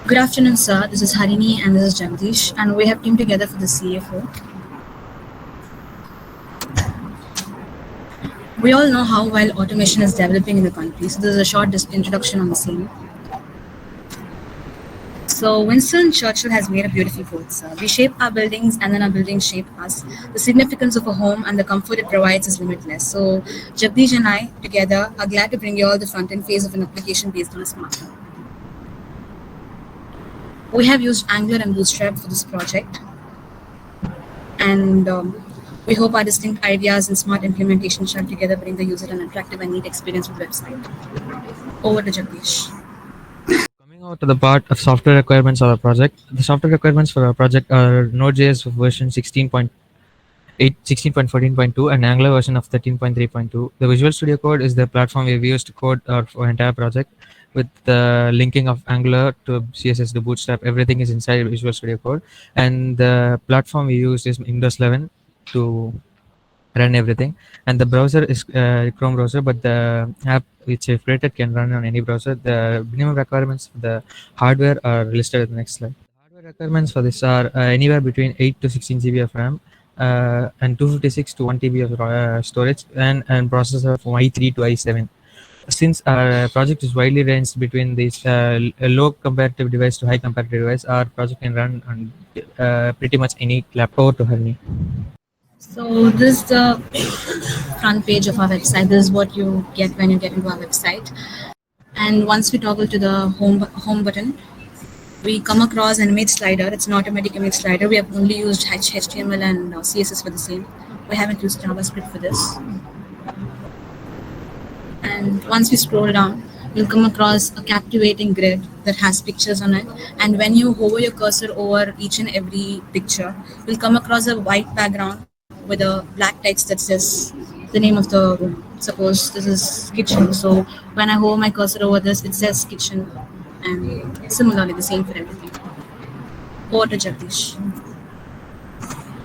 Good afternoon, sir. This is Harini and this is Jagadeesh, and we have teamed together for the CFO. We all know how well automation is developing in the country, so this is a short introduction on the same. So, Winston Churchill has made a beautiful quote, sir. We shape our buildings and then our buildings shape us. The significance of a home and the comfort it provides is limitless. So, Jagdish and I together are glad to bring you all the front end phase of an application based on a smartphone. We have used Angular and Bootstrap for this project, and we hope our distinct ideas and smart implementation shall together bring the user an attractive and neat experience with the website. Over to Jagdish. Coming out to the part of software requirements of our project, the software requirements for our project are Node.js version 16.8, 16.14.2, and Angular version of 13.3.2. The Visual Studio Code is the platform we've used to code our entire project with the linking of Angular to CSS to Bootstrap. Everything is inside Visual Studio Code, and the platform we used is Windows 11 to run everything. And the browser is Chrome browser, but the app which I've created can run on any browser. The minimum requirements for the hardware are listed in the next slide. Hardware requirements for this are anywhere between 8 to 16 GB of RAM, and 256 to 1 TB of storage, and processor from i3 to i7. Since our project is widely ranged between this a low comparative device to high comparative device, our project can run on pretty much any laptop to Harni. So this is the front page of our website. This is what you get when you get into our website. And once we toggle to the home button, we come across an image slider. It's an automatic image slider. We have only used HTML and CSS for the same. We haven't used JavaScript for this. And once we scroll down, you'll come across a captivating grid that has pictures on it. And when you hover your cursor over each and every picture, you'll come across a white background with a black text that says the name of the room. Suppose this is kitchen. So when I hover my cursor over this, it says kitchen. And similarly, the same for everything. Over to Jagdish.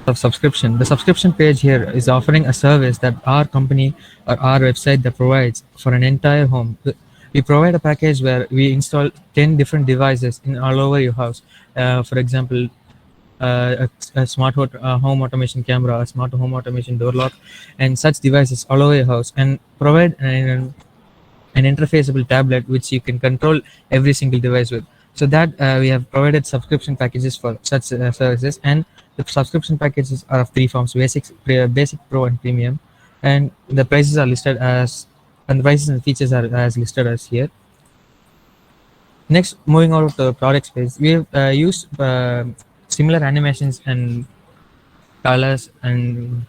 Of subscription. The subscription page here is offering a service that our company or our website that provides for an entire home. We provide a package where we install 10 different devices in all over your house. For example, a smart home automation camera, a smart home automation door lock, and such devices all over your house, and provide an interfaceable tablet which you can control every single device with. So that we have provided subscription packages for such services, and the subscription packages are of three forms: basic, pro, and premium. And the prices are listed as, and the prices and features are as listed as here. Next, moving on to the product space, we have used similar animations and colors and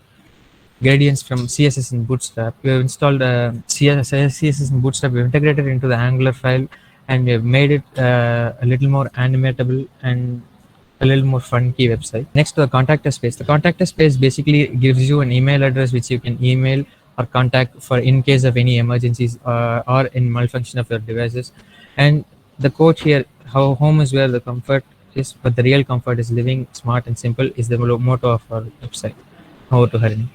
gradients from CSS and Bootstrap. We have installed CSS and Bootstrap. We have integrated into the Angular file, and we have made it a little more animatable and a little more funky website. Next to the contact us page. The contact us page basically gives you an email address which you can email or contact for in case of any emergencies or in malfunction of your devices. And the quote here, how home is where the comfort is, but the real comfort is living smart and simple, is the motto of our website. Over to Harini.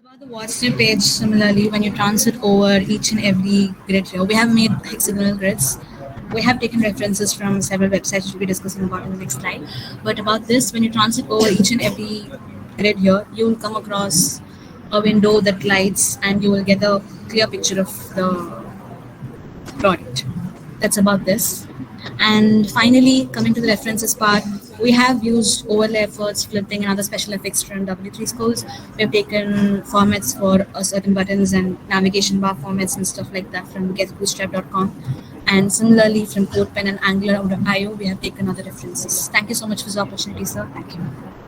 About the What's New page, similarly, when you transit over each and every grid here, we have made hexagonal grids. We have taken references from several websites which we'll be discussing about in the next slide. But about this, when you transit over each and every grid here, you will come across a window that lights and you will get a clear picture of the product. That's about this. And finally, coming to the references part, we have used overlay efforts, flipping, and other special effects from W3 schools. We have taken formats for certain buttons and navigation bar formats and stuff like that from getbootstrap.com. And similarly, from CodePen and Angular.io, we have taken other references. Thank you so much for the opportunity, sir. Thank you.